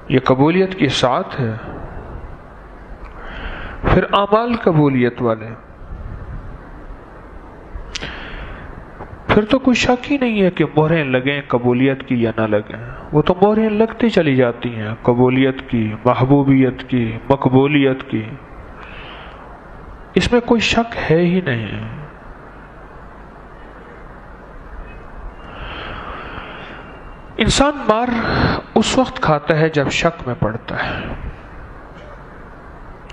یہ قبولیت کی ساتھ ہے. پھر اعمال قبولیت والے، پھر تو کوئی شک ہی نہیں ہے کہ مہریں لگیں قبولیت کی یا نہ لگیں. وہ تو مہریں لگتی چلی جاتی ہیں، قبولیت کی، محبوبیت کی، مقبولیت کی. اس میں کوئی شک ہے ہی نہیں. انسان مار اس وقت کھاتا ہے جب شک میں پڑتا ہے،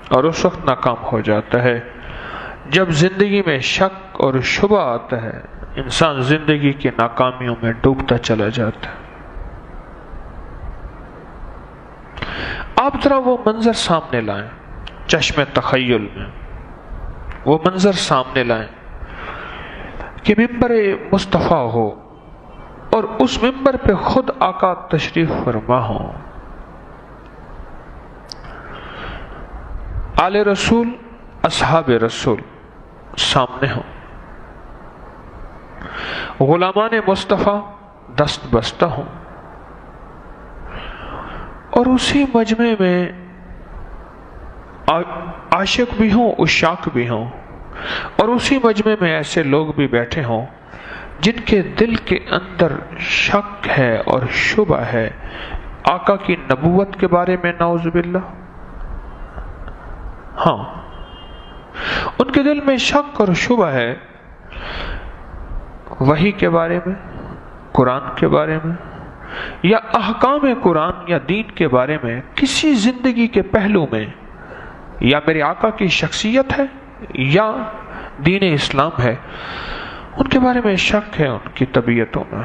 اور اس وقت ناکام ہو جاتا ہے جب زندگی میں شک اور شبہ آتا ہے. انسان زندگی کی ناکامیوں میں ڈوبتا چلا جاتا ہے. آپ ذرا وہ منظر سامنے لائیں، چشم تخیل میں وہ منظر سامنے لائیں کہ ممبر مصطفیٰ ہو اور اس ممبر پہ خود آقا تشریف فرما ہو، آل رسول، اصحاب رسول سامنے ہوں، غلامان مصطفیٰ دست بستہ ہوں، اور اسی مجمع میں عاشق بھی ہوں، عشاق بھی ہوں، اور اسی مجمع میں ایسے لوگ بھی بیٹھے ہوں جن کے دل کے اندر شک ہے اور شبہ ہے آقا کی نبوت کے بارے میں، نعوذ باللہ. ہاں، ان کے دل میں شک اور شبہ ہے وحی کے بارے میں، قرآن کے بارے میں، یا احکام قرآن یا دین کے بارے میں، کسی زندگی کے پہلو میں، یا میرے آقا کی شخصیت ہے یا دین اسلام ہے. ان کے بارے میں شک ہے، ان کی طبیعتوں میں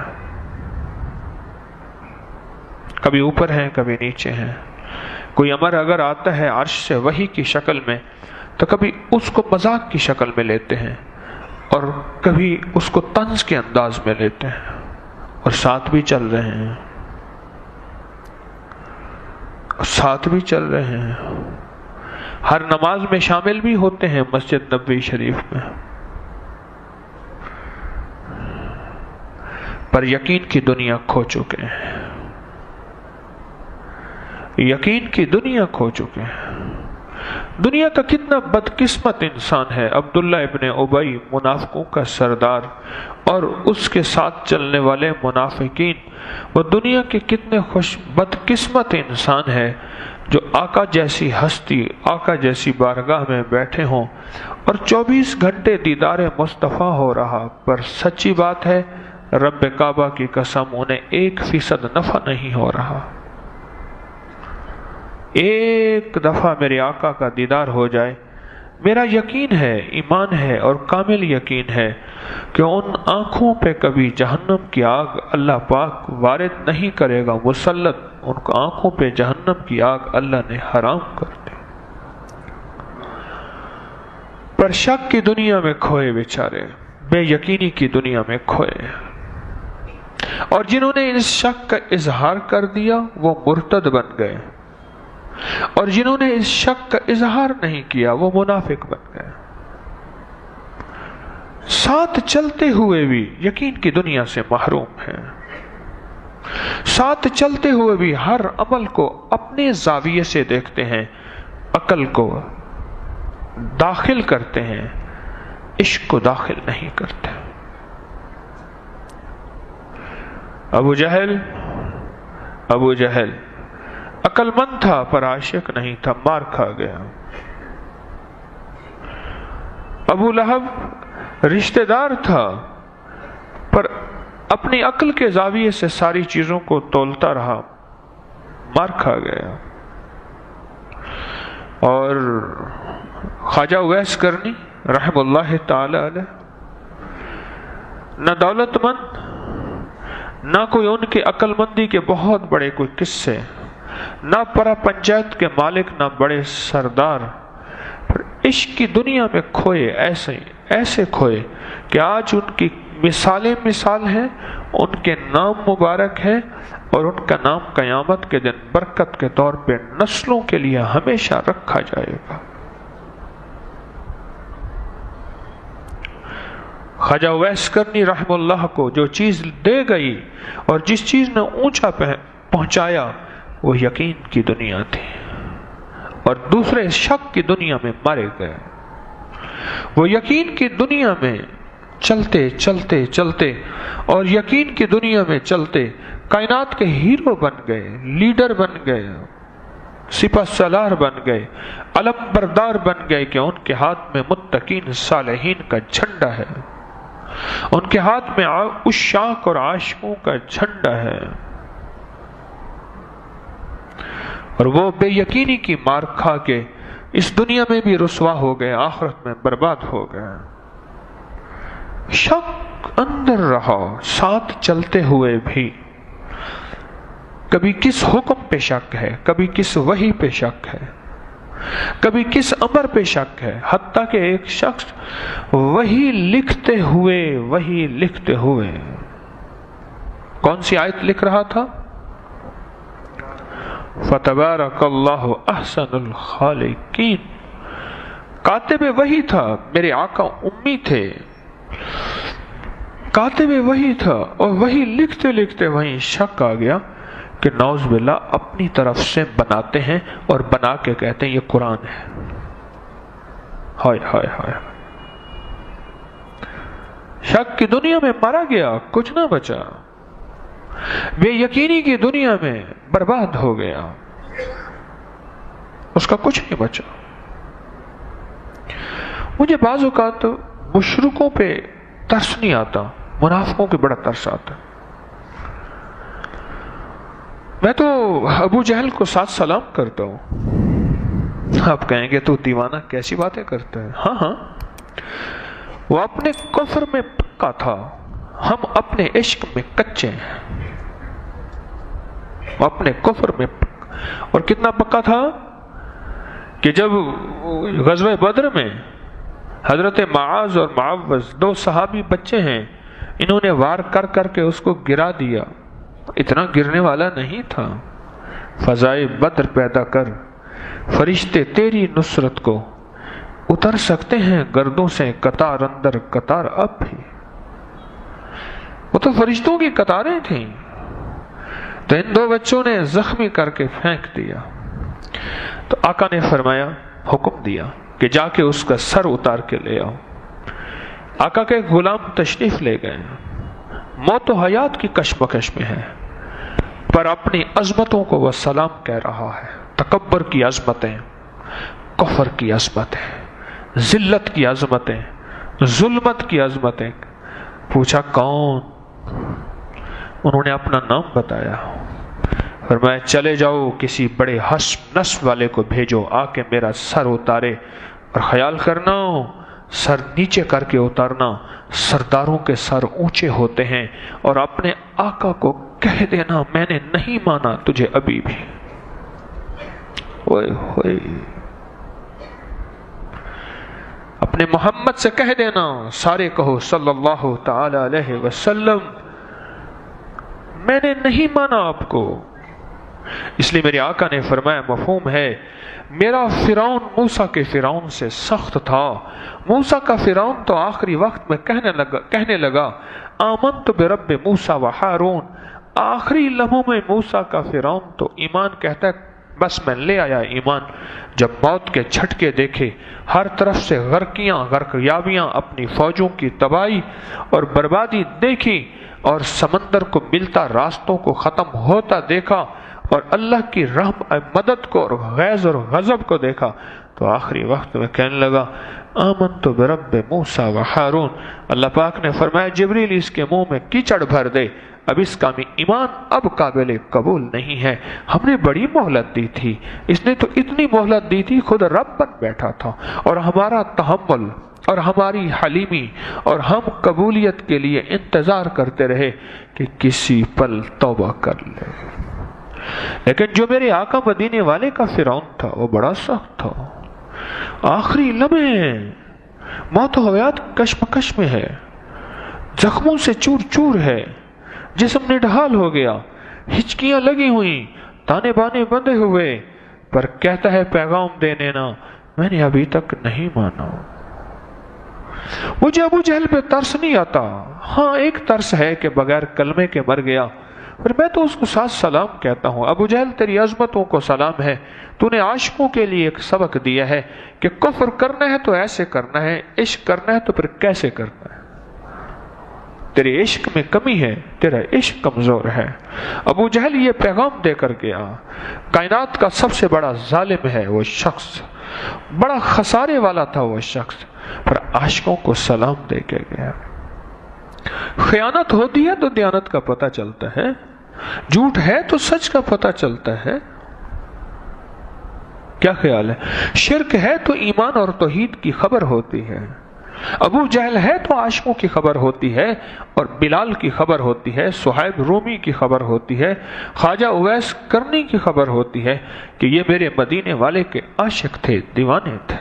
کبھی اوپر ہیں کبھی نیچے ہیں. کوئی امر اگر آتا ہے عرش سے وحی کی شکل میں تو کبھی اس کو مذاق کی شکل میں لیتے ہیں اور کبھی اس کو طنز کے انداز میں لیتے ہیں، اور ساتھ بھی چل رہے ہیں، ساتھ بھی چل رہے ہیں. ہر نماز میں شامل بھی ہوتے ہیں مسجد نبوی شریف میں، پر یقین کی دنیا کھو چکے ہیں، یقین کی دنیا کھو چکے ہیں. دنیا کا کتنا بدقسمت انسان ہے عبداللہ ابن ابی، منافقوں کا سردار، اور اس کے ساتھ چلنے والے منافقین. وہ دنیا کے کتنے بدقسمت انسان ہے جو آقا جیسی ہستی، آقا جیسی بارگاہ میں بیٹھے ہوں اور 24 گھنٹے دیدار مصطفیٰ ہو رہا، پر سچی بات ہے رب کعبہ کی قسم انہیں 1% نفع نہیں ہو رہا. ایک دفعہ میرے آقا کا دیدار ہو جائے، میرا یقین ہے، ایمان ہے اور کامل یقین ہے کہ ان آنکھوں پہ کبھی جہنم کی آگ اللہ پاک وارد نہیں کرے گا، مسلط ان آنکھوں پہ جہنم کی آگ اللہ نے حرام کر دی. پر شک کی دنیا میں کھوئے بیچارے، بے یقینی کی دنیا میں کھوئے، اور جنہوں نے اس شک کا اظہار کر دیا وہ مرتد بن گئے، اور جنہوں نے اس شک کا اظہار نہیں کیا وہ منافق بن گئے. ساتھ چلتے ہوئے بھی یقین کی دنیا سے محروم ہیں، ساتھ چلتے ہوئے بھی ہر عمل کو اپنے زاویے سے دیکھتے ہیں، عقل کو داخل کرتے ہیں، عشق کو داخل نہیں کرتے. ابو جہل عقل مند تھا پر عاشق نہیں تھا، مار کھا گیا. ابو لہب رشتہ دار تھا پر اپنی عقل کے زاویے سے ساری چیزوں کو تولتا رہا، مار کھا گیا. اور خواجہ اویس کرنی رحم اللہ تعالی علیہ، نہ دولت مند نہ کوئی ان کے عقل مندی کے بہت بڑے کوئی قصے، نہ پرا پنچایت کے مالک، نہ بڑے سردار، پر عشق کی دنیا میں کھوئے، ایسے کھوئے کہ آج ان کی مثال ہیں، ان کے نام مبارک ہیں، اور ان کا نام قیامت کے دن برکت کے طور پہ نسلوں کے لیے ہمیشہ رکھا جائے گا. خواجہ اویس کرنی رحم اللہ کو جو چیز دے گئی اور جس چیز نے اونچا پہنچایا وہ یقین کی دنیا تھی، اور دوسرے شک کی دنیا میں مارے گئے۔ وہ یقین کی دنیا میں چلتے چلتے چلتے اور یقین کی دنیا میں چلتے کائنات کے ہیرو بن گئے، لیڈر بن گئے، سپہ سالار بن گئے، علم بردار بن گئے کہ ان کے ہاتھ میں متقین صالحین کا جھنڈا ہے، ان کے ہاتھ میں عشاق اور عاشقوں کا جھنڈا ہے، اور وہ بے یقینی کی مار کھا کے اس دنیا میں بھی رسوا ہو گئے، آخرت میں برباد ہو گئے۔ شک اندر رہا ساتھ چلتے ہوئے بھی، کبھی کس حکم پہ شک ہے، کبھی کس وحی پہ شک ہے، کبھی کس امر پہ شک ہے، حتیٰ کہ ایک شخص وہی لکھتے ہوئے کون سی آیت لکھ رہا تھا؟ فَتَبَارَكَ اللَّهُ أَحْسَنُ الْخَالِقِينَ۔ کاتب وحی تھا، میرے آقا امی تھے، کاتب وحی تھا، اور وہی لکھتے لکھتے وہیں شک آ گیا کہ نعوذ باللہ اپنی طرف سے بناتے ہیں اور بنا کے کہتے ہیں یہ قرآن ہے۔ ہائے ہائے ہائے، شک کی دنیا میں مارا گیا، کچھ نہ بچا، بے یقینی کی دنیا میں برباد ہو گیا، اس کا کچھ نہیں بچا۔ مجھے بعض اوقات مشرکوں پہ ترس نہیں آتا، منافقوں پہ بڑا ترس آتا۔ میں تو ابو جہل کو ساتھ سلام کرتا ہوں۔ آپ کہیں گے تو دیوانہ کیسی باتیں کرتا ہے؟ ہاں، وہ اپنے کفر میں پکا تھا، ہم اپنے عشق میں کچے ہیں۔ وہ اپنے کفر میں اور کتنا پکا تھا کہ جب غزوہ بدر میں حضرت معاذ اور معوذ دو صحابی بچے ہیں، انہوں نے وار کر کر کے اس کو گرا دیا، اتنا گرنے والا نہیں تھا۔ فضائے بدر پیدا کر، فرشتے تیری نصرت کو اتر سکتے ہیں گردوں سے قطار اندر قطار اب بھی۔ وہ تو فرشتوں کی قطاریں تھیں، تو ان دو بچوں نے زخمی کر کے پھینک دیا۔ تو آقا نے فرمایا، حکم دیا کہ جا کے اس کا سر اتار کے لے آؤ۔ آقا کے غلام تشریف لے گئے، موت و حیات کی کشمکش میں ہے، پر اپنی عظمتوں کو وہ سلام کہہ رہا ہے۔ تکبر کی عظمتیں، کفر کی عظمتیں، ذلت کی عظمتیں، ظلمت کی عظمتیں۔ پوچھا کون؟ انہوں نے اپنا نام بتایا، فرمایا چلے جاؤ کسی بڑے حسب نسب والے کو بھیجو، آ کے میرا سر اتارے، اور خیال کرنا سر نیچے کر کے اتارنا، سرداروں کے سر اونچے ہوتے ہیں، اور اپنے آقا کو کہہ دینا میں نے نہیں مانا تجھے ابھی بھی۔ اوئے ہوئے، اپنے محمد سے کہہ دینا، سارے کہو صلی اللہ تعالی علیہ وسلم، میں نے نہیں مانا آپ کو۔ اس لیے میرے آقا نے فرمایا، مفہوم ہے، میرا فرعون موسیٰ کے فرعون سے سخت تھا۔ موسیٰ کا فرعون تو آخری وقت میں کہنے لگا آمنت برب موسیٰ و ہارون۔ آخری لمحوں میں موسیٰ کا فرعون تو ایمان کہتا ہے، بس میں لے آیا ایمان۔ جب موت کے جھٹکے دیکھے، ہر طرف سے غرقیابیاں، اپنی فوجوں کی تباہی اور بربادی دیکھی، اور سمندر کو ملتا راستوں کو ختم ہوتا دیکھا، اور اللہ کی رحم مدد کو اور غیظ اور غضب کو دیکھا، تو آخری وقت میں کہنے لگا آمنت برب موسیٰ و ہارون۔ اللہ پاک نے فرمایا جبریل اس کے منہ میں کیچڑ بھر دے، اب اس کا ایمان اب قابل قبول نہیں ہے۔ ہم نے بڑی مہلت دی تھی، اس نے تو اتنی مہلت دی تھی، خود رب بن بیٹھا تھا، اور ہمارا تحمل اور ہماری حلیمی، اور ہم قبولیت کے لیے انتظار کرتے رہے کہ کسی پل توبہ کر لے۔ لیکن جو میرے آقا مدینے والے کا فرعون تھا وہ بڑا سخت تھا، آخری لمحے موت و حیات کشمکش میں ہے، زخموں سے چور چور ہے، جسم نڈھال ہو گیا، ہچکیاں لگی ہوئی، تانے بانے بندھے ہوئے، پر کہتا ہے پیغام دینے نا، میں نے ابھی تک نہیں مانا۔ مجھے ابو جہل پہ ترس نہیں آتا، ہاں ایک ترس ہے کہ بغیر کلمے کے مر گیا، پھر میں تو اس کو ساتھ سلام کہتا ہوں، ابو جہل تیری عظمتوں کو سلام ہے، تو نے عاشقوں کے لیے ایک سبق دیا ہے کہ کفر کرنا ہے تو ایسے کرنا ہے، عشق کرنا ہے تو پھر کیسے کرنا ہے، تیرے عشق میں کمی ہے، تیرا عشق کمزور ہے۔ ابو جہل یہ پیغام دے کر گیا، کائنات کا سب سے بڑا ظالم ہے وہ شخص، بڑا خسارے والا تھا وہ شخص، پر عاشقوں کو سلام دے کے گیا۔ خیانت ہوتی ہے تو دیانت کا پتہ چلتا ہے، جھوٹ ہے تو سچ کا پتہ چلتا ہے، کیا خیال ہے؟ شرک ہے تو ایمان اور توحید کی خبر ہوتی ہے، ابو جہل ہے تو عاشقوں کی خبر ہوتی ہے، اور بلال کی خبر ہوتی ہے، صہیب رومی کی خبر ہوتی ہے، خواجہ اویس کرنی کی خبر ہوتی ہے کہ یہ میرے مدینے والے کے عاشق تھے، دیوانے تھے۔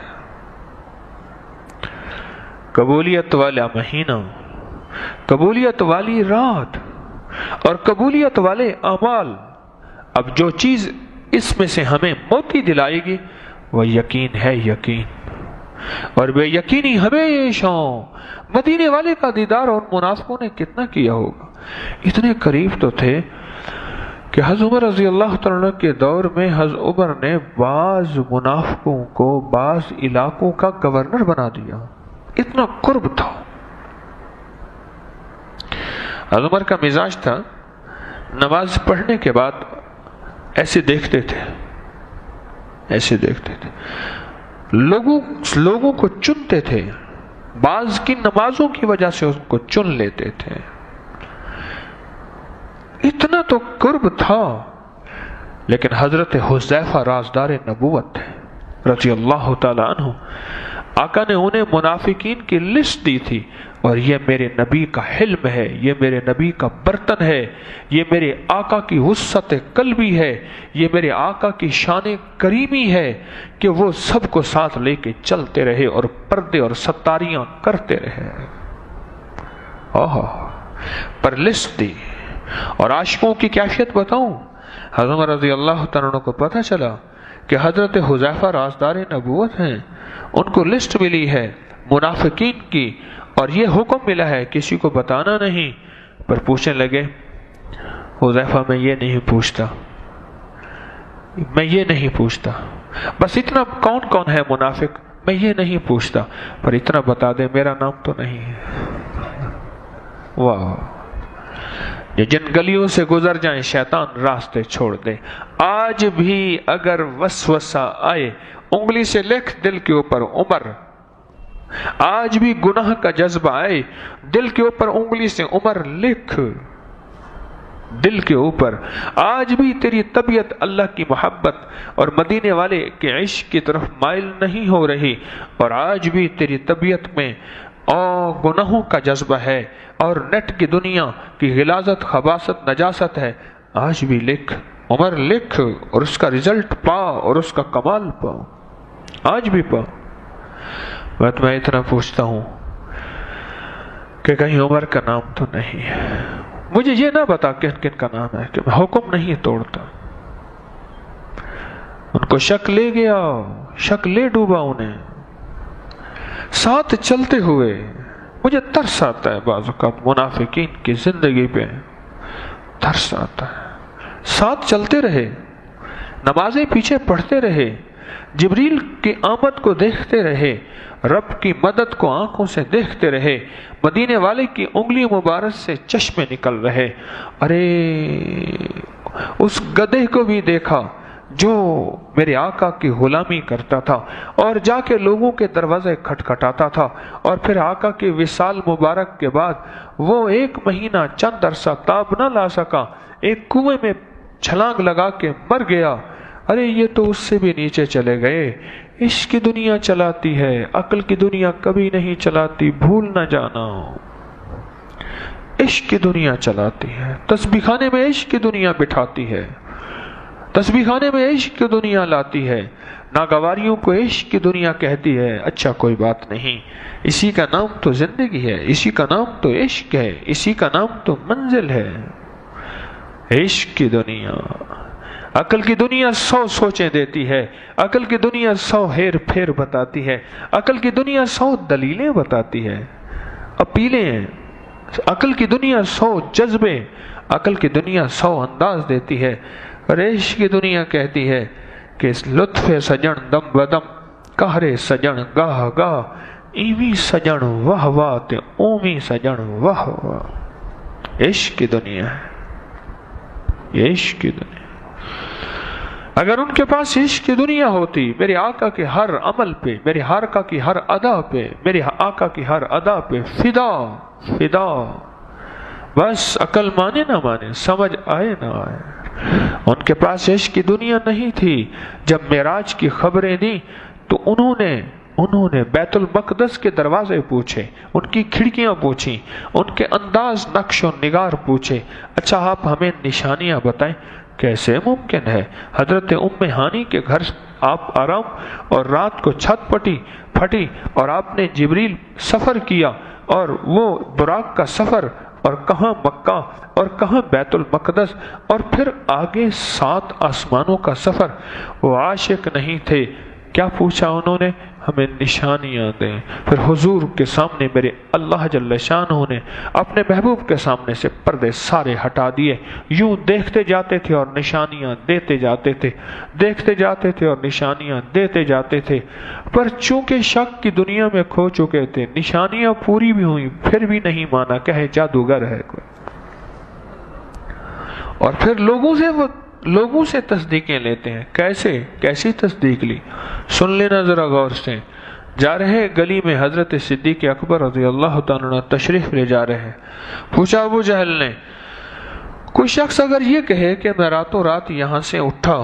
قبولیت والا مہینہ، قبولیت والی رات اور قبولیت والے اعمال، اب جو چیز اس میں سے ہمیں موتی دلائے گی وہ یقین ہے، یقین، اور بے یقینی ہمیشہ مدینے والے کا دیدار اور منافقوں نے کتنا کیا ہوگا۔ اتنے قریب تو تھے کہ حضرت عمر رضی اللہ تعالیٰ کے دور میں حضرت عمر نے بعض منافقوں کو بعض علاقوں کا گورنر بنا دیا، اتنا قرب تھا۔ حضرت عمر کا مزاج تھا، نماز پڑھنے کے بعد ایسے دیکھتے تھے، ایسے دیکھتے تھے، لوگوں کو چنتے تھے، بعض کی نمازوں کی وجہ سے ان کو چن لیتے تھے، اتنا تو قرب تھا۔ لیکن حضرت حذیفہ رازدار نبوت تھے رضی اللہ تعالی عنہ، آقا نے انہیں منافقین کی لسٹ دی تھی، اور یہ میرے نبی کا حلم ہے، یہ میرے نبی کا برتن ہے، یہ میرے آقا کی وسعت قلبی ہے، یہ میرے آقا کی شان کریمی ہے کہ وہ سب کو ساتھ لے کے چلتے رہے اور پردے اور ستاریاں کرتے رہے۔ پر لسٹ دی، اور عاشقوں کی کیفیت بتاؤں، حضرت رضی اللہ تعالیٰ کو پتہ چلا کہ حضرت حذیفہ رازدار نبوت ہیں، ان کو لسٹ ملی ہے منافقین کی، اور یہ حکم ملا ہے کسی کو بتانا نہیں، پر پوچھنے لگے حذیفہ میں یہ نہیں پوچھتا، میں یہ نہیں پوچھتا، بس اتنا کون کون ہے منافق میں یہ نہیں پوچھتا، پر اتنا بتا دے میرا نام تو نہیں ہے۔ واہ، یہ جن گلیوں سے گزر جائیں شیطان راستے چھوڑ دے، آج بھی اگر وسوسہ آئے انگلی سے لکھ دل کے اوپر عمر، آج بھی گناہ کا جذبہ آئے دل کے اوپر انگلی سے عمر لکھ، دل کے اوپر آج بھی تیری طبیعت اللہ کی محبت اور مدینے والے کے عشق کی طرف مائل نہیں ہو رہی، اور آج بھی تیری طبیعت میں گناہوں کا جذبہ ہے، اور نیٹ کی دنیا کی غلاظت، خباثت، نجاست ہے، آج بھی لکھ عمر، لکھ، اور اس کا رزلٹ پا اور اس کا کمال پا، آج بھی پا۔ میں اتنا پوچھتا ہوں کہ کہیں عمر کا نام تو نہیں ہے، مجھے یہ نہ بتا کن کن کا نام ہے، کہ میں حکم نہیں توڑتا۔ ان کو شک لے گیا، شک لے ڈوبا انہیں، ساتھ چلتے ہوئے مجھے ترس آتا ہے بعض اوقات منافقین کی زندگی پہ، ترس آتا ہے۔ ساتھ چلتے رہے، نمازیں پیچھے پڑھتے رہے، جبریل کی آمد کو دیکھتے رہے، رب کی مدد کو آنکھوں سے دیکھتے رہے، مدینے والے کی انگلی مبارک سے چشمے نکل رہے۔ ارے اس گدھے کو بھی دیکھا جو میرے آقا کی غلامی کرتا تھا اور جا کے لوگوں کے دروازے کھٹکھٹاتا تھا، اور پھر آقا کے وصال مبارک کے بعد وہ 1 مہینہ چند عرصہ تاب نہ لا سکا، ایک کنویں میں چھلانگ لگا کے مر گیا۔ ارے یہ تو اس سے بھی نیچے چلے گئے۔ عشق کی دنیا چلاتی ہے، عقل کی دنیا کبھی نہیں چلاتی، بھول نہ جانا۔ عشق کی دنیا چلاتی ہے، تسبیح خانے میں عشق کی دنیا بٹھاتی ہے، تسبیح خانے میں عشق کی دنیا لاتی ہے، ناگواریوں کو عشق کی دنیا کہتی ہے۔ اچھا کوئی بات نہیں، اسی کا نام تو زندگی ہے، اسی کا نام تو عشق ہے، اسی کا نام تو منزل ہے۔ عشق کی دنیا، عقل کی دنیا 100 سوچیں دیتی ہے، عقل کی دنیا 100 ہیر پھیر بتاتی ہے، عقل کی دنیا 100 دلیلیں بتاتی ہے، اپیلیں، عقل کی دنیا 100 جذبے، عقل کی دنیا 100 انداز دیتی ہے، اور عشق کی دنیا کہتی ہے کہ اس لطف سجن دم بدم، قہر سجن گاہ گاہ، ایویں سجن واہ واہ تے اوویں سجن واہ واہ۔ عشق کی دنیا ہے، یہ عشق کی دنیا۔ اگر ان کے پاس عشق کی دنیا ہوتی، میرے آقا کے ہر عمل پہ، میرے آقا کی ہر ادا پہ، میرے آقا کی ہر ادا پہ فدا فدا، بس عقل مانے نہ مانے، سمجھ آئے نہ آئے۔ ان کے پاس عشق کی دنیا نہیں تھی۔ جب معراج کی خبریں دی تو انہوں نے بیت المقدس کے دروازے پوچھے، ان کی کھڑکیاں پوچھی، ان کے انداز نقش و نگار پوچھے۔ اچھا آپ ہمیں نشانیاں بتائیں، کیسے ممکن ہے؟ حضرت ام ہانی کے گھر آپ آرام، اور رات کو چھت پھٹی اور آپ نے جبریل سفر کیا، اور وہ براق کا سفر، اور کہاں مکہ اور کہاں بیت المقدس، اور پھر آگے 7 آسمانوں کا سفر۔ وہ عاشق نہیں تھے، کیا پوچھا انہوں نے؟ ہمیں نشانیاں دیں۔ پھر حضور کے سامنے میرے اللہ جل شانہ نے اپنے محبوب کے سامنے سے پردے سارے ہٹا دیے، یوں دیکھتے جاتے تھے اور نشانیاں دیتے جاتے تھے، دیکھتے جاتے تھے اور نشانیاں دیتے جاتے تھے۔ پر چونکہ شک کی دنیا میں کھو چکے تھے، نشانیاں پوری بھی ہوئیں، پھر بھی نہیں مانا، کہے جادوگر ہے کوئی۔ اور پھر لوگوں سے تصدیقیں لیتے ہیں۔ کیسی تصدیق لی؟ سن لینا ذرا غور سے۔ جا رہے گلی میں حضرت صدیق اکبر رضی اللہ تعالیٰ عنہ تشریف لے جا رہے ہیں۔ پوچھا ابو جہل نے، کوئی شخص اگر یہ کہے کہ میں راتوں رات یہاں سے اٹھا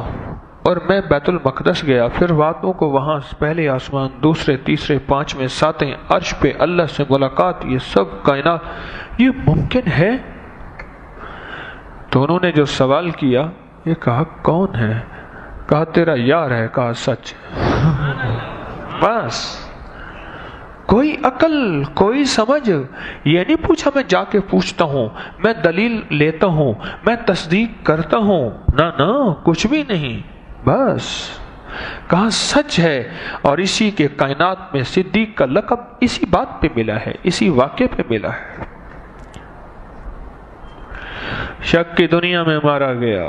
اور میں بیت المقدس گیا، پھر راتوں کو وہاں پہلے آسمان، دوسرے، تیسرے، 5ویں، 7ویں عرش پہ اللہ سے ملاقات، یہ سب کائنات، یہ ممکن ہے؟ تو انہوں نے جو سوال کیا، یہ کہا کون ہے؟ کہا تیرا یار ہے، کہا سچ۔ بس کوئی عقل، کوئی سمجھ، یہ نہیں پوچھا میں جا کے پوچھتا ہوں، میں دلیل لیتا ہوں، میں تصدیق کرتا ہوں، نہ کچھ بھی نہیں۔ بس کہا سچ ہے، اور اسی کے کائنات میں صدیق کا لقب اسی بات پہ ملا ہے، اسی واقعے پہ ملا ہے۔ شک کی دنیا میں مارا گیا،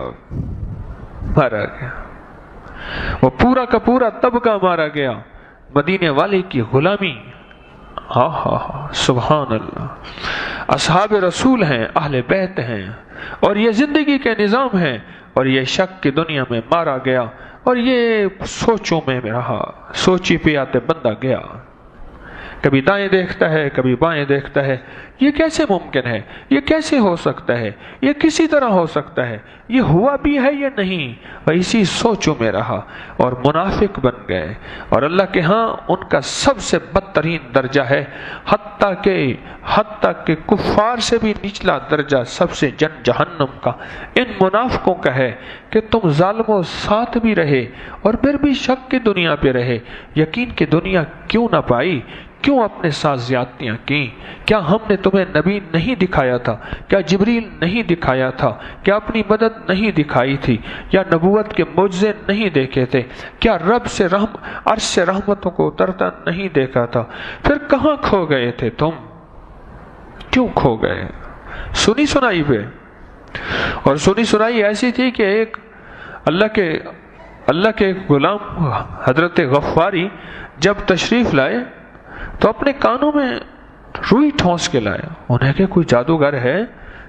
وہ پورا کا پورا طبقہ مارا گیا۔ مدینے والے کی غلامی، سبحان اللہ۔ اصحاب رسول ہیں، اہل بیت ہیں، اور یہ زندگی کے نظام ہیں، اور یہ شک کی دنیا میں مارا گیا، اور یہ سوچوں میں رہا، سوچی پہ آتے بندہ گیا، کبھی دائیں دیکھتا ہے، کبھی بائیں دیکھتا ہے۔ یہ کیسے ممکن ہے؟ یہ کیسے ہو سکتا ہے؟ یہ کسی طرح ہو سکتا ہے؟ یہ ہوا بھی ہے یا نہیں؟ اور اسی سوچوں میں رہا اور منافق بن گئے، اور اللہ کے ہاں ان کا سب سے بدترین درجہ ہے، حتیٰ کہ کفار سے بھی نچلا درجہ سب سے جہنم کا ان منافقوں کا ہے کہ تم ظالموں ساتھ بھی رہے اور پھر بھی شک کی دنیا پہ رہے، یقین کی دنیا کیوں نہ پائی؟ کیوں اپنے ساتھ زیادتیاں کی؟ کیا ہم نے تمہیں نبی نہیں دکھایا تھا؟ کیا جبریل نہیں دکھایا تھا؟ کیا اپنی مدد نہیں دکھائی تھی؟ یا نبوت کے معجزے نہیں دیکھے تھے؟ کیا رب سے عرش سے رحمتوں کو اترتا نہیں دیکھا تھا؟ پھر کہاں کھو گئے تھے تم؟ کیوں کھو گئے؟ سنی سنائی پہ، اور سنی سنائی ایسی تھی کہ ایک اللہ کے غلام حضرت غفاری جب تشریف لائے تو اپنے کانوں میں روئی ٹھونس کے لائے۔ انہیں کہ کوئی جادوگر ہے،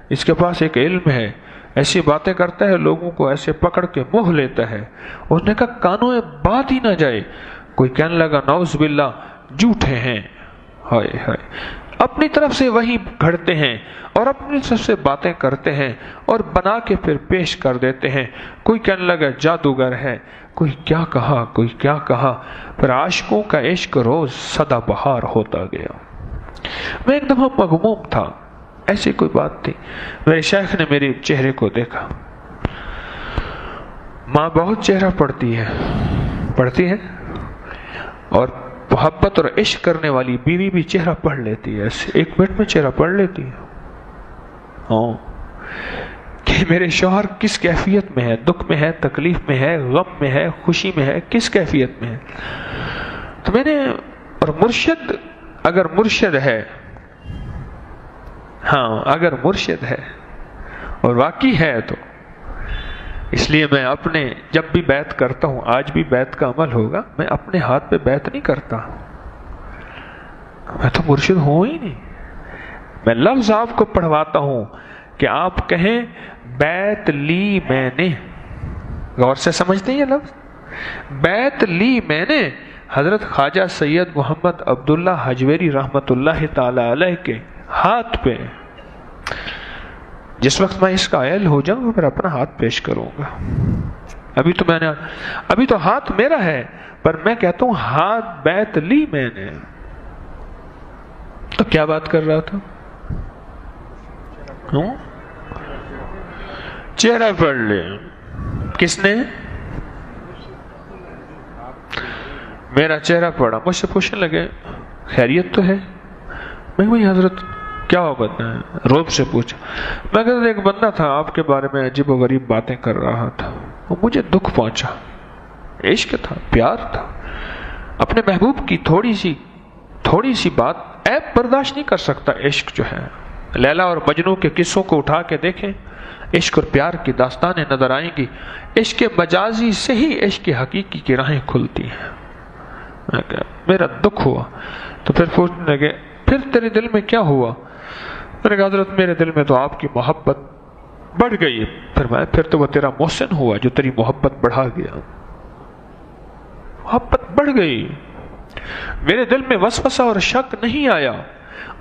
اس کے پاس ایک علم ہے، ایسی باتیں کرتا ہے، لوگوں کو ایسے پکڑ کے موہ لیتا ہے۔ انہوں نے کہا کانوں میں بات ہی نہ جائے۔ کوئی کہنے لگا نعوذ باللہ، جھوٹے ہیں، ہائے ہائے، اپنی طرف سے وہی گھڑتے ہیں اور اپنی طرف سے باتیں کرتے ہیں اور بنا کے پھر پیش کر دیتے ہیں۔ کوئی کہنے لگا جادوگر ہے، کوئی کیا کہا، پھر عاشقوں کا عشق روز سدا بہار ہوتا گیا۔ میں ایک دفعہ مغموم تھا، ایسی کوئی بات تھی، میرے شیخ نے میرے چہرے کو دیکھا۔ ماں بہت چہرہ پڑھتی ہے، اور محبت اور عشق کرنے والی بیوی بھی چہرہ پڑھ لیتی ہے، ایسے 1 منٹ میں چہرہ پڑھ لیتی ہے۔ کہ میرے شوہر کس کیفیت میں ہے، دکھ میں ہے، تکلیف میں ہے، غم میں ہے، خوشی میں ہے، کس کیفیت میں ہے۔ تو میں نے، اور مرشد اگر مرشد ہے اور واقعی ہے تو اس لیے میں اپنے جب بھی بیعت کرتا ہوں، آج بھی بیعت کا عمل ہوگا، میں اپنے ہاتھ پہ بیعت نہیں کرتا، میں تو مرشد ہوں ہی نہیں، میں لفظ آپ کو پڑھواتا ہوں کہ آپ کہیں بیعت لی میں نے، غور سے سمجھتے ہیں یہ لفظ، بیعت لی میں نے حضرت خواجہ سید محمد عبداللہ حجویری رحمت اللہ تعالی علیہ کے ہاتھ پہ، جس وقت میں اس کا اہل ہو جاؤں پھر اپنا ہاتھ پیش کروں گا، ابھی تو ہاتھ میرا ہے، پر میں کہتا ہوں ہاتھ بیعت لی میں نے۔ تو کیا بات کر رہا تھا؟ چہرہ پڑھ لے، کس نے؟ میرا چہرہ پڑھا، مجھ سے پوچھنے لگے خیریت تو ہے؟ میں وہی حضرت کیا ہو بتائیں، روب سے پوچھا، میں کہتا ایک بندہ تھا آپ کے بارے میں عجیب و غریب باتیں کر رہا تھا، وہ مجھے دکھ پہنچا، عشق تھا، پیار تھا، اپنے محبوب کی تھوڑی سی بات عیب برداشت نہیں کر سکتا۔ عشق جو ہے، لیلا اور مجنوں کے قصوں کو اٹھا کے دیکھیں، عشق اور پیار کی داستانیں نظر آئیں گی، عشق مجازی سے ہی عشق حقیقی کی راہیں کھلتی ہیں۔ میرا دکھ ہوا تو پھر پوچھنے لگے پھر تیرے دل میں کیا ہوا؟ میں نے کہا حضرت میرے دل میں تو آپ کی محبت بڑھ گئی، پھر تو وہ تیرا محسن ہوا جو تیری محبت بڑھا گیا، محبت بڑھ گئی، میرے دل میں وسوسہ اور شک نہیں آیا،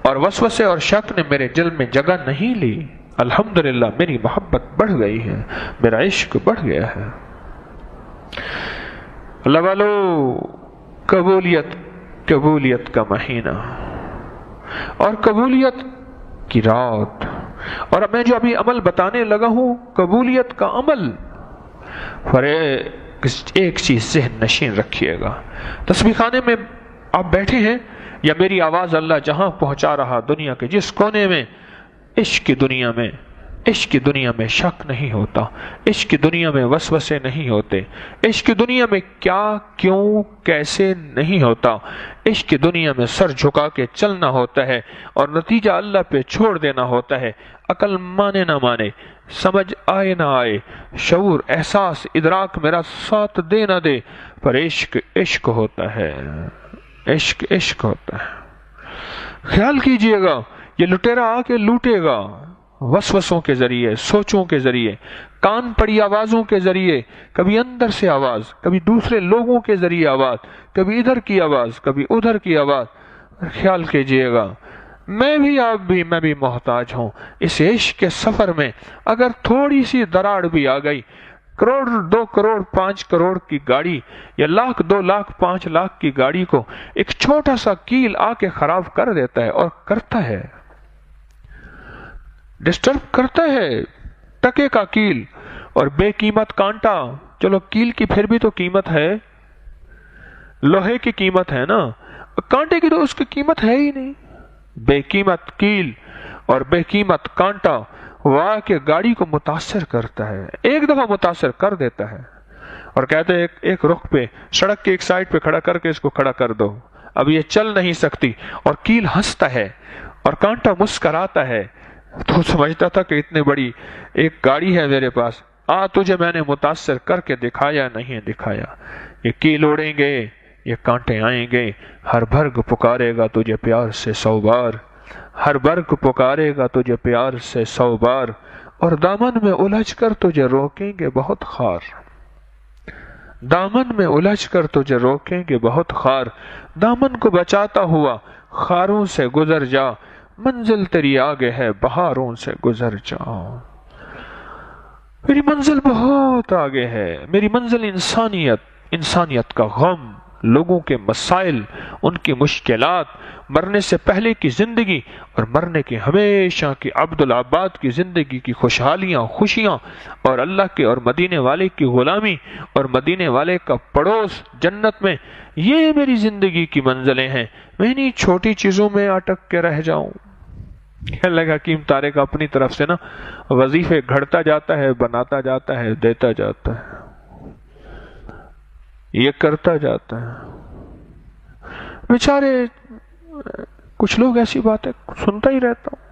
اور وسوسے اور شک نے میرے دل میں جگہ نہیں لی، الحمدللہ میری محبت بڑھ گئی ہے، میرا عشق بڑھ گیا ہے۔ اللہ والو، قبولیت کا مہینہ اور قبولیت کی رات، اور میں جو ابھی عمل بتانے لگا ہوں قبولیت کا عمل، پر ایک چیز ذہن نشین رکھیے گا، تسبیح خانے میں آپ بیٹھے ہیں یا میری آواز اللہ جہاں پہنچا رہا، دنیا کے جس کونے میں، عشق کی دنیا میں شک نہیں ہوتا، عشق کی دنیا میں وسوسے نہیں ہوتے، عشق کی دنیا میں کیا کیوں کیسے نہیں ہوتا، عشق کی دنیا میں سر جھکا کے چلنا ہوتا ہے اور نتیجہ اللہ پہ چھوڑ دینا ہوتا ہے، عقل مانے نہ مانے، سمجھ آئے نہ آئے، شعور احساس ادراک میرا ساتھ دے نہ دے، پر عشق ہوتا ہے، عشق ہوتا ہے۔ خیال کیجئے گا یہ لٹیرا آ کے لوٹے گا، وسوسوں کے ذریعے، سوچوں کے ذریعے، کان پڑی آوازوں کے ذریعے، کبھی اندر سے آواز، کبھی دوسرے لوگوں کے ذریعے آواز، کبھی ادھر کی آواز، کبھی ادھر کی آواز۔ خیال کیجئے گا میں بھی محتاج ہوں، اس عشق کے سفر میں اگر تھوڑی سی دراڑ بھی آ گئی، کروڑ 2 کروڑ 5 کروڑ کی گاڑی یا 1 لاکھ 2 لاکھ 5 لاکھ کی گاڑی کو ایک چھوٹا سا کیل آ کے خراب کر دیتا ہے، اور کرتا ہے، ڈسٹرب کرتا ہے، ٹکے کا کیل اور بے قیمت کانٹا، چلو کیل کی پھر بھی تو قیمت ہے، لوہے کی قیمت ہے نا، کانٹے کی تو اس کی قیمت ہے ہی نہیں، بے قیمت کیل اور بے قیمت کانٹا واہ کے گاڑی کو متاثر کرتا ہے، ایک دفعہ متاثر کر دیتا ہے، اور کہتے ہیں ایک رخ پہ سڑک کے ایک سائڈ پہ کھڑا کر کے اس کو کھڑا کر دو، اب یہ چل نہیں سکتی، اور کیل ہنستا ہے اور کانٹا مسکراتا ہے، تو سمجھتا تھا کہ اتنی بڑی ایک گاڑی ہے میرے پاس، تجھے میں نے متاثر کر کے دکھایا نہیں دکھایا، یہ کیل اڑیں گے، یہ کانٹے آئیں گے، ہر برگ پکارے گا تجھے پیار سے 100 بار، ہر برگ پکارے گا تجھے پیار سے 100 بار، اور دامن میں الجھ کر تجھے روکیں گے بہت خار، دامن میں الجھ کر تجھے روکیں گے بہت خار، دامن کو بچاتا ہوا خاروں سے گزر جا، منزل تیری آگے ہے بہاروں سے گزر جا، میری منزل بہت آگے ہے، میری منزل انسانیت کا غم، لوگوں کے مسائل، ان کی مشکلات، مرنے سے پہلے کی زندگی اور مرنے کی ہمیشہ کی عبدالعباد کی زندگی کی خوشحالیاں، خوشیاں، اور اللہ کے اور مدینے والے کی غلامی اور مدینے والے کا پڑوس جنت میں، یہ میری زندگی کی منزلیں ہیں، میں نہیں چھوٹی چیزوں میں اٹک کے رہ جاؤں۔ اللہ حکیم طارق اپنی طرف سے نا وظیفے گھڑتا جاتا ہے، بناتا جاتا ہے، دیتا جاتا ہے، یہ کرتا جاتا ہے، بیچارے کچھ لوگ ایسی باتیں سنتا ہی رہتا ہوں،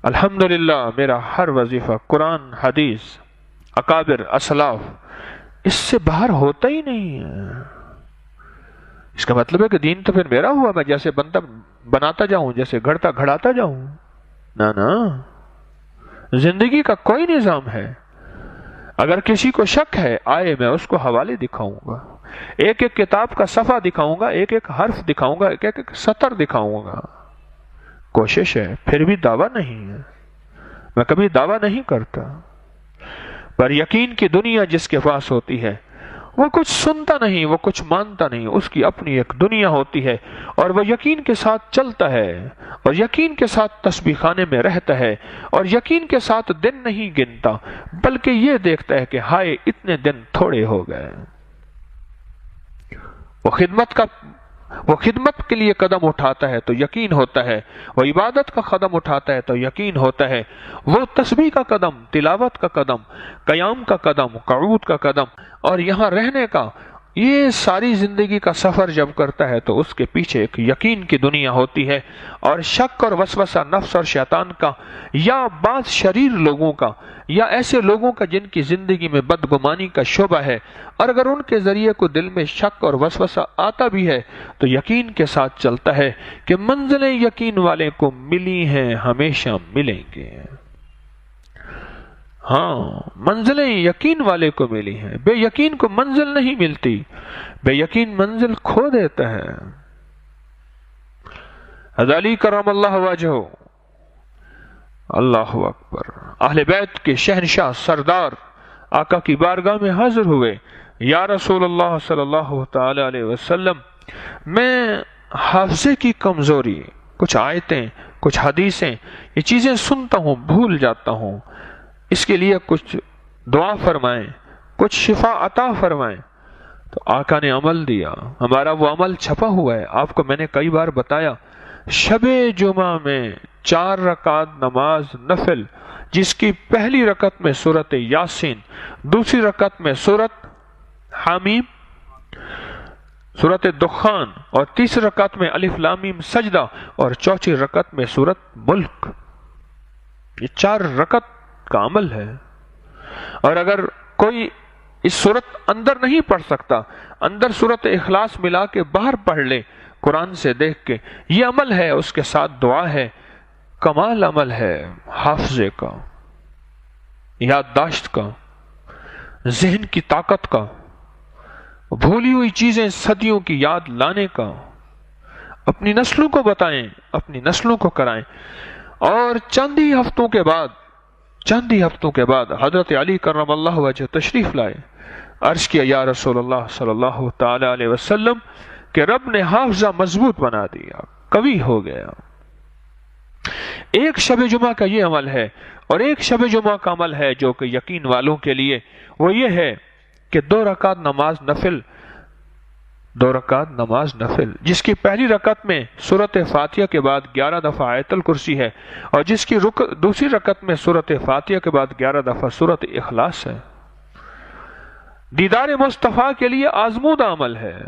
الحمدللہ میرا ہر وظیفہ قرآن حدیث اکابر اسلاف اس سے باہر ہوتا ہی نہیں ہے، اس کا مطلب ہے کہ دین تو پھر میرا ہوا، میں جیسے بنتا بناتا جاؤں، جیسے گھڑتا گھڑاتا جاؤں؟ نا، زندگی کا کوئی نظام ہے۔ اگر کسی کو شک ہے آئے، میں اس کو حوالے دکھاؤں گا، ایک ایک کتاب کا صفحہ دکھاؤں گا، ایک ایک حرف دکھاؤں گا، ایک ایک سطر دکھاؤں گا۔ کوشش ہے، پھر بھی دعویٰ نہیں ہے، میں کبھی دعویٰ نہیں کرتا، پر یقین کی دنیا جس کے پاس ہوتی ہے وہ کچھ سنتا نہیں، وہ کچھ مانتا نہیں، اس کی اپنی ایک دنیا ہوتی ہے، اور وہ یقین کے ساتھ چلتا ہے، اور یقین کے ساتھ تسبیح خانے میں رہتا ہے، اور یقین کے ساتھ دن نہیں گنتا، بلکہ یہ دیکھتا ہے کہ ہائے اتنے دن تھوڑے ہو گئے۔ وہ خدمت کے لیے قدم اٹھاتا ہے تو یقین ہوتا ہے، وہ عبادت کا قدم اٹھاتا ہے تو یقین ہوتا ہے، وہ تسبیح کا قدم، تلاوت کا قدم، قیام کا قدم، قعود کا قدم اور یہاں رہنے کا، یہ ساری زندگی کا سفر جب کرتا ہے تو اس کے پیچھے ایک یقین کی دنیا ہوتی ہے، اور شک اور وسوسہ نفس اور شیطان کا، یا بعض شریر لوگوں کا، یا ایسے لوگوں کا جن کی زندگی میں بدگمانی کا شعبہ ہے، اور اگر ان کے ذریعے کو دل میں شک اور وسوسہ آتا بھی ہے تو یقین کے ساتھ چلتا ہے کہ منزلیں یقین والے کو ملی ہیں، ہمیشہ ملیں گے۔ ہاں، منزلیں یقین والے کو ملی ہیں، بے یقین کو منزل نہیں ملتی، بے یقین منزل کھو دیتا ہے۔ حضرت علی کرم اللہ وجہہ، اللہ اکبر، اہل بیت کے شہنشاہ سردار آقا کی بارگاہ میں حاضر ہوئے، یا رسول اللہ صلی اللہ تعالی علیہ وسلم، میں حافظے کی کمزوری، کچھ آیتیں، کچھ حدیثیں، یہ چیزیں سنتا ہوں بھول جاتا ہوں، اس کے لیے کچھ دعا فرمائیں، کچھ شفا عطا فرمائیں۔ تو آقا نے عمل دیا، ہمارا وہ عمل چھپا ہوا ہے، آپ کو میں نے کئی بار بتایا، شب جمعہ میں 4 رکعت نماز نفل، جس کی پہلی رکعت میں سورۃ یاسین، دوسری رکعت میں سورۃ حامیم، سورۃ دخان، اور تیسری رکعت میں الف لام میم سجدہ، اور چوتھی رکعت میں سورۃ ملک، یہ 4 رکعت کا عمل ہے۔ اور اگر کوئی اس سورت اندر نہیں پڑھ سکتا، اندر سورت اخلاص ملا کے باہر پڑھ لے قرآن سے دیکھ کے، یہ عمل ہے، اس کے ساتھ دعا ہے، کمال عمل ہے حافظے کا، یادداشت کا، ذہن کی طاقت کا، بھولی ہوئی چیزیں صدیوں کی یاد لانے کا، اپنی نسلوں کو بتائیں، اپنی نسلوں کو کرائیں۔ اور چند ہی ہفتوں کے بعد حضرت علی کرم اللہ وجہ تشریف لائے، عرض کیا یا رسول اللہ صلی اللہ تعالی علیہ وسلم کہ رب نے حافظہ مضبوط بنا دیا، قوی ہو گیا۔ ایک شب جمعہ کا یہ عمل ہے، اور ایک شب جمعہ کا عمل ہے جو کہ یقین والوں کے لیے، وہ یہ ہے کہ 2 رکعت نماز نفل، جس کی پہلی رکعت میں سورۃ فاتحہ کے بعد 11 دفعہ آیت الکرسی ہے، اور جس کی دوسری رکعت میں سورۃ فاتحہ کے بعد 11 دفعہ سورۃ اخلاص ہے۔ دیدار مصطفیٰ کے لیے آزمودہ عمل ہے،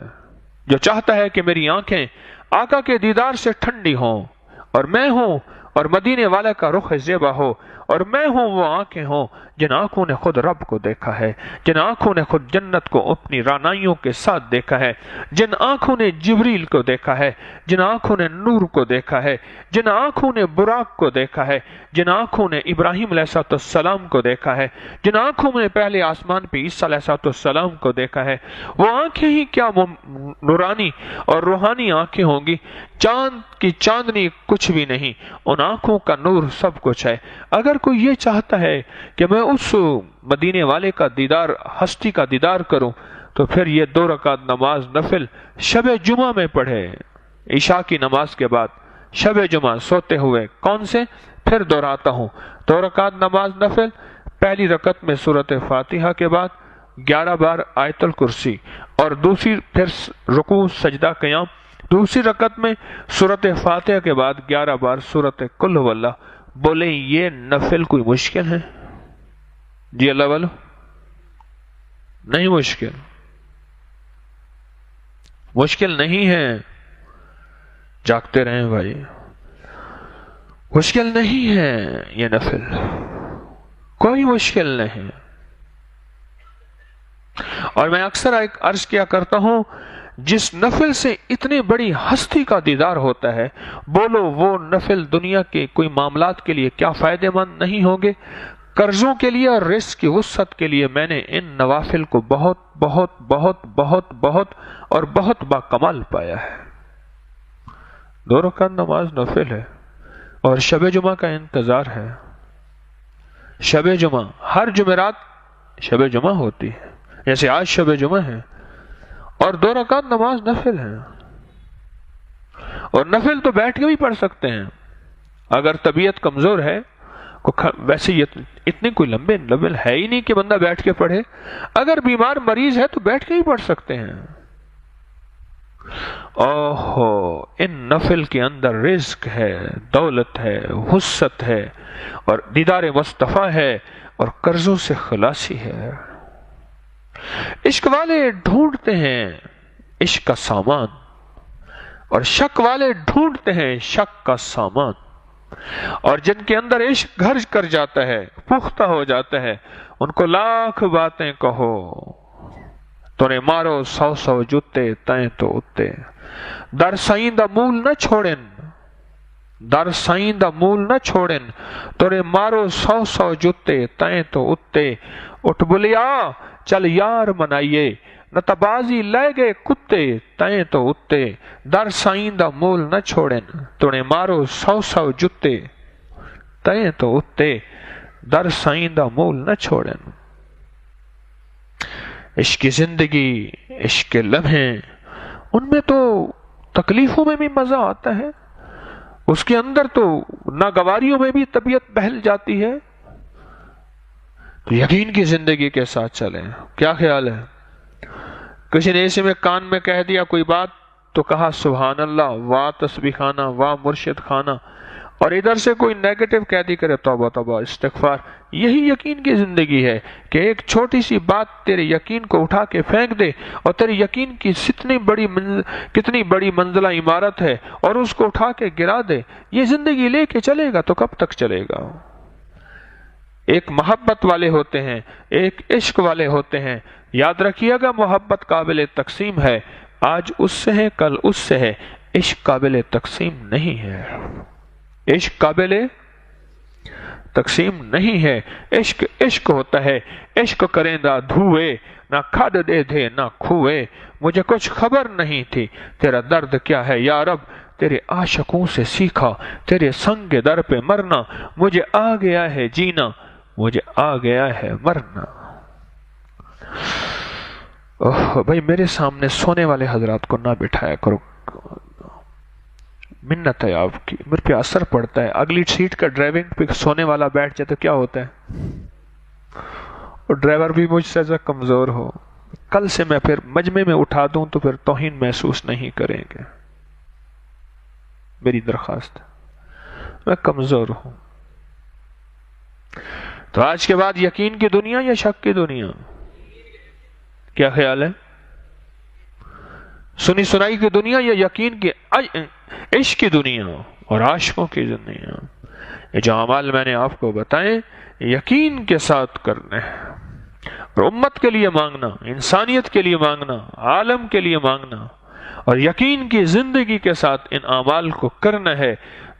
جو چاہتا ہے کہ میری آنکھیں آقا کے دیدار سے ٹھنڈی ہوں، اور میں ہوں، اور مدینے والے کا رخ زیبا ہو، اور میں ہوں وہ آنکھیں ہوں جن آنکھوں نے خود رب کو دیکھا ہے، جن آنکھوں نے خود جنت کو اپنی رانائیوں کے ساتھ دیکھا ہے، جن آنکھوں نے جبریل کو دیکھا ہے، جن آنکھوں نے نور کو دیکھا ہے، جن آنکھوں نے براق کو دیکھا ہے، جن آنکھوں نے ابراہیم علیہ السلام کو دیکھا ہے، جن آنکھوں نے پہلے آسمان پہ عیسیٰ علیہ السلام کو دیکھا ہے، وہ آنکھیں ہی کیا نورانی اور روحانی آنکھیں ہوں گی، چاند کی چاندنی کچھ بھی نہیں، ان آنکھوں کا نور سب کچھ ہے۔ اگر کوئی یہ چاہتا ہے کہ میں اس مدینے والے کا دیدار، ہستی کا دیدار کروں، تو پھر یہ 2 رکعت نماز نفل شب جمعہ میں پڑھے، عشاء کی نماز کے بعد شب جمعہ سوتے ہوئے، کون سے؟ پھر دہراتا ہوں، 2 رکعت نماز نفل، پہلی رکعت میں سورۃ فاتحہ کے بعد 11 بار آیت الکرسی، اور دوسری پھر رکوع سجدہ قیام، دوسری رکعت میں سورۃ فاتحہ کے بعد 11 بار سورۃ قل هو اللہ۔ بولیں یہ نفل کوئی مشکل ہے؟ جی اللہ والو، نہیں مشکل نہیں ہے، جاگتے رہیں بھائی۔ مشکل نہیں ہے یہ نفل، کوئی مشکل نہیں۔ اور میں اکثر عرض کیا کرتا ہوں، جس نفل سے اتنی بڑی ہستی کا دیدار ہوتا ہے، بولو وہ نفل دنیا کے کوئی معاملات کے لیے کیا فائدہ مند نہیں ہوں گے؟ قرضوں کے لیے اور رزق کی وسعت کے لیے میں نے ان نوافل کو بہت بہت بہت بہت بہت اور بہت باکمال پایا ہے۔ 2 رکعت نماز نفل ہے اور شب جمعہ کا انتظار ہے۔ شب جمعہ ہر جمعرات شب جمعہ ہوتی ہے، جیسے آج شب جمعہ ہے، اور 2 رکعت نماز نفل ہے۔ اور نفل تو بیٹھ کے بھی پڑھ سکتے ہیں اگر طبیعت کمزور ہے۔ ویسے اتنے کوئی لمبے نفل ہے ہی نہیں کہ بندہ بیٹھ کے پڑھے، اگر بیمار مریض ہے تو بیٹھ کے ہی پڑھ سکتے ہیں۔ اوہو، ان نفل کے اندر رزق ہے، دولت ہے، وسعت ہے، اور دیدار مصطفیٰ ہے، اور قرضوں سے خلاصی ہے۔ عشق والے ڈھونڈتے ہیں عشق کا سامان، اور شک والے ڈھونڈتے ہیں شک کا سامان، اور جن کے اندر عشق گھر کر جاتا ہے، پختہ ہو جاتا ہے، ان کو لاکھ باتیں کہو، تونے مارو 100 جوتے تائیں تو اتے، در سائیں دا مول نہ چھوڑن، در سائیں دا مول نہ چھوڑن، تونے مارو 100 جوتے تائیں تو اتے، اٹھ بلیا چل یار منائیے، نہ تبازی لے گئے کتے تائیں تو اتے، در سائیں دا مول نہ چھوڑن، تونے مارو 100 جوتے تائیں تو اتے، در سائیں دا مول نہ چھوڑن۔ عشق کی زندگی، عشق کے لمحے، ان میں تو تکلیفوں میں بھی مزہ آتا ہے، اس کے اندر تو ناگواریوں میں بھی طبیعت بہل جاتی ہے۔ تو یقین کی زندگی کے ساتھ چلیں۔ کیا خیال ہے؟ کسی نے ایسے میں کان میں کہہ دیا کوئی بات تو کہا سبحان اللہ، واہ تسبیح خانہ، واہ مرشد خانہ، اور ادھر سے کوئی نیگیٹو کہہ دی کرے توبہ توبہ استغفار۔ یہی یقین کی زندگی ہے کہ ایک چھوٹی سی بات تیرے یقین کو اٹھا کے پھینک دے، اور تیرے یقین کی کتنی بڑی منزلہ عمارت ہے، اور اس کو اٹھا کے گرا دے۔ یہ زندگی لے کے چلے گا تو کب تک چلے گا؟ ایک محبت والے ہوتے ہیں، ایک عشق والے ہوتے ہیں۔ یاد رکھیے گا، محبت قابل تقسیم ہے، آج اس سے ہے کل اس سے ہے، عشق قابل تقسیم نہیں ہے، عشق قابل تقسیم نہیں ہے۔ عشق عشق ہوتا ہے، عشق کریں دا دھوئے، نہ کھڈ دے دے نہ کھوئے، مجھے کچھ خبر نہیں تھی تیرا درد کیا ہے یا رب، تیرے عاشقوں سے سیکھا تیرے سنگ در پہ مرنا، مجھے آ گیا ہے جینا، مجھے آ گیا ہے مرنا۔ بھائی میرے سامنے سونے والے حضرات کو نہ بٹھایا کرو، منت ہے آپ کی، میرے پہ اثر پڑتا ہے۔ اگلی سیٹ کا ڈرائیونگ پہ سونے والا بیٹھ جائے تو کیا ہوتا ہے؟ اور ڈرائیور بھی مجھ سے ایسا کمزور ہو، کل سے میں پھر مجمع میں اٹھا دوں تو پھر توہین محسوس نہیں کریں گے۔ میری درخواست، میں کمزور ہوں۔ تو آج کے بعد یقین کی دنیا یا شک کی دنیا؟ کیا خیال ہے؟ سنی سنائی کی دنیا یا یقین کی عشق کی دنیا اور عاشقوں کی دنیا؟ یہ جو اعمال میں نے آپ کو بتائے یقین کے ساتھ کرنے ہیں، اور امت کے لیے مانگنا، انسانیت کے لیے مانگنا، عالم کے لیے مانگنا، اور یقین کی زندگی کے ساتھ ان اعمال کو کرنا ہے۔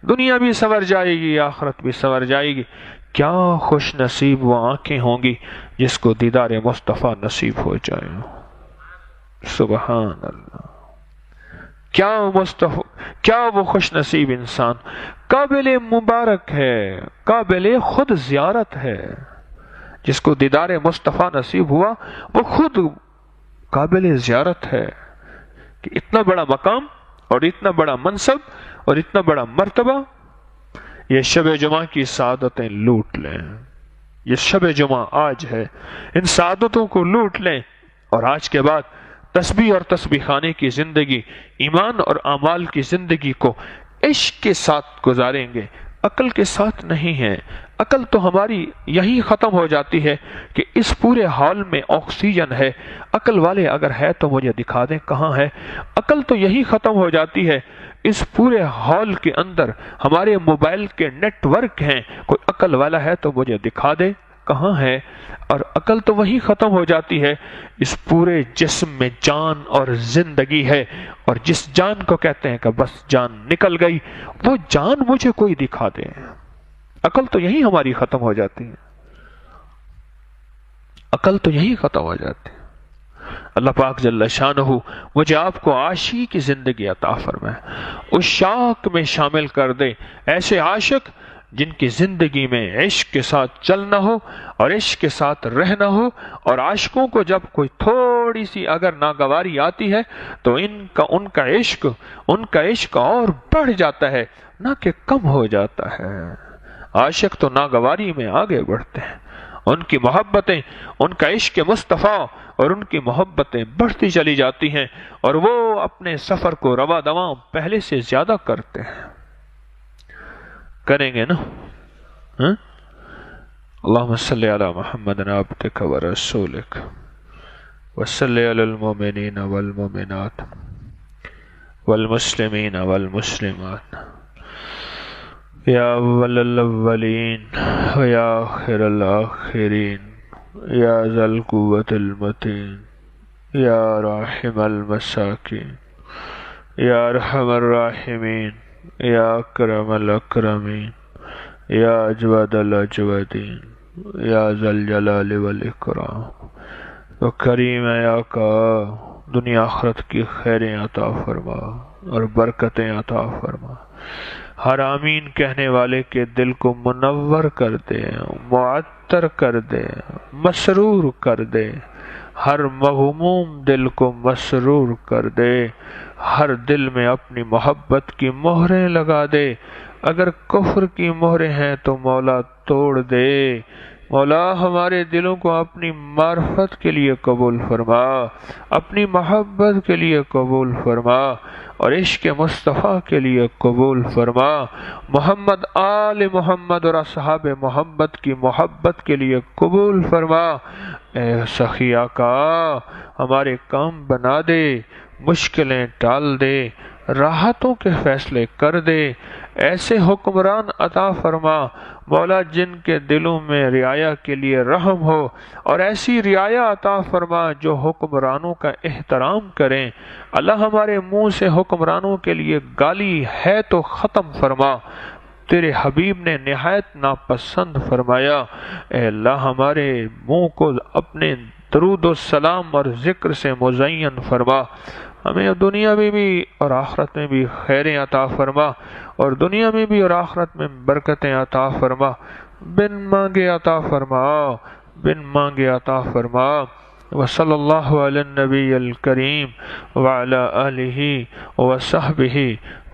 دنیا بھی سنور جائے گی، آخرت بھی سنور جائے گی۔ کیا خوش نصیب وہ آنکھیں ہوں گی جس کو دیدار مصطفیٰ نصیب ہو جائے۔ سبحان اللہ، کیا وہ خوش نصیب انسان، قابل مبارک ہے، قابل خود زیارت ہے، جس کو دیدار مصطفیٰ نصیب ہوا وہ خود قابل زیارت ہے کہ اتنا بڑا مقام اور اتنا بڑا منصب اور اتنا بڑا مرتبہ۔ یہ شب جمعہ کی سعادتیں لوٹ لیں، یہ شب جمعہ آج ہے، ان سعادتوں کو لوٹ لیں، اور آج کے بعد تسبیح اور تسبیح خانے کی زندگی، ایمان اور اعمال کی زندگی کو عشق کے ساتھ گزاریں گے، عقل کے ساتھ نہیں ہے۔ عقل تو ہماری یہی ختم ہو جاتی ہے کہ اس پورے ہال میں آکسیجن ہے، عقل والے اگر ہے تو مجھے دکھا دیں کہاں ہے۔ عقل تو یہی ختم ہو جاتی ہے اس پورے ہال کے اندر ہمارے موبائل کے نیٹ ورک ہیں، کوئی عقل والا ہے تو مجھے دکھا دے کہاں ہے۔ اور عقل تو وہی ختم ہو جاتی ہے اس پورے جسم میں جان اور زندگی ہے، اور جس جان کو کہتے ہیں کہ بس جان نکل گئی، وہ جان مجھے کوئی دکھا دے۔ عقل تو یہی ہماری ختم ہو جاتی ہے، عقل تو یہی ختم ہو جاتی ہے۔ اللہ پاک جل شانہ مجھے آپ کو عاشقی کی زندگی عطا فرمائے، اس شوق میں شامل کر دے، ایسے عاشق جن کی زندگی میں عشق کے ساتھ چلنا ہو اور عشق کے ساتھ رہنا ہو، اور عاشقوں کو جب کوئی تھوڑی سی اگر ناگواری آتی ہے تو ان کا عشق اور بڑھ جاتا ہے نہ کہ کم ہو جاتا ہے۔ عاشق تو ناگواری میں آگے بڑھتے ہیں، ان کی محبتیں، ان کا عشق مصطفیٰ اور ان کی محبتیں بڑھتی چلی جاتی ہیں، اور وہ اپنے سفر کو رواں دواں پہلے سے زیادہ کرتے ہیں۔ کریں گے نا؟ اللہم صلی علی محمد عبدک و رسولک وصلی علی المؤمنین والمؤمنات والمسلمین والمسلمات یا اول الاولین و یا آخر الاخرین یا ذا القوة المتین یا راحم المساکین یا ارحم الراحمین یا اکرم الاکرمین یا اجود الاجودین یا ذا الجلال والاکرام۔ تو کریم ہے آقا، دنیا آخرت کی خیریں عطا فرما اور برکتیں عطا فرما۔ ہر آمین کہنے والے کے دل کو منور کر دے، معطر کر دے، مسرور کر دے۔ ہر مغموم دل کو مسرور کر دے، ہر دل میں اپنی محبت کی مہریں لگا دے۔ اگر کفر کی مہریں ہیں تو مولا توڑ دے۔ مولا ہمارے دلوں کو اپنی معرفت کے لیے قبول فرما، اپنی محبت کے لیے قبول فرما، اور عشق مصطفیٰ کے لیے قبول فرما۔ محمد آل محمد اور اصحاب محمد کی محبت کے لیے قبول فرما۔ اے سخی آقا، ہمارے کام بنا دے، مشکلیں ٹال دے، راحتوں کے فیصلے کر دے۔ ایسے حکمران عطا فرما مولا جن کے دلوں میں رعایا کے لیے رحم ہو، اور ایسی رعایا عطا فرما جو حکمرانوں کا احترام کریں۔ اللہ ہمارے منہ سے حکمرانوں کے لیے گالی ہے تو ختم فرما، تیرے حبیب نے نہایت ناپسند فرمایا۔ اے اللہ ہمارے منہ کو اپنے درود و سلام اور ذکر سے مزین فرما، ہمیں دنیا میں بھی اور آخرت میں بھی خیریں عطا فرما، اور دنیا میں بھی اور آخرت میں برکتیں عطا فرما۔ بن مانگے عطا فرما، بن مانگے عطا فرما۔ وصلی اللہ علی النبی الکریم وعلی آلہ وصحبہ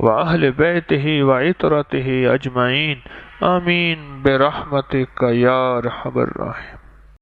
واہل بیتہ وعطرتہ اجمعین، آمین برحمتک یا ارحم الراحمین۔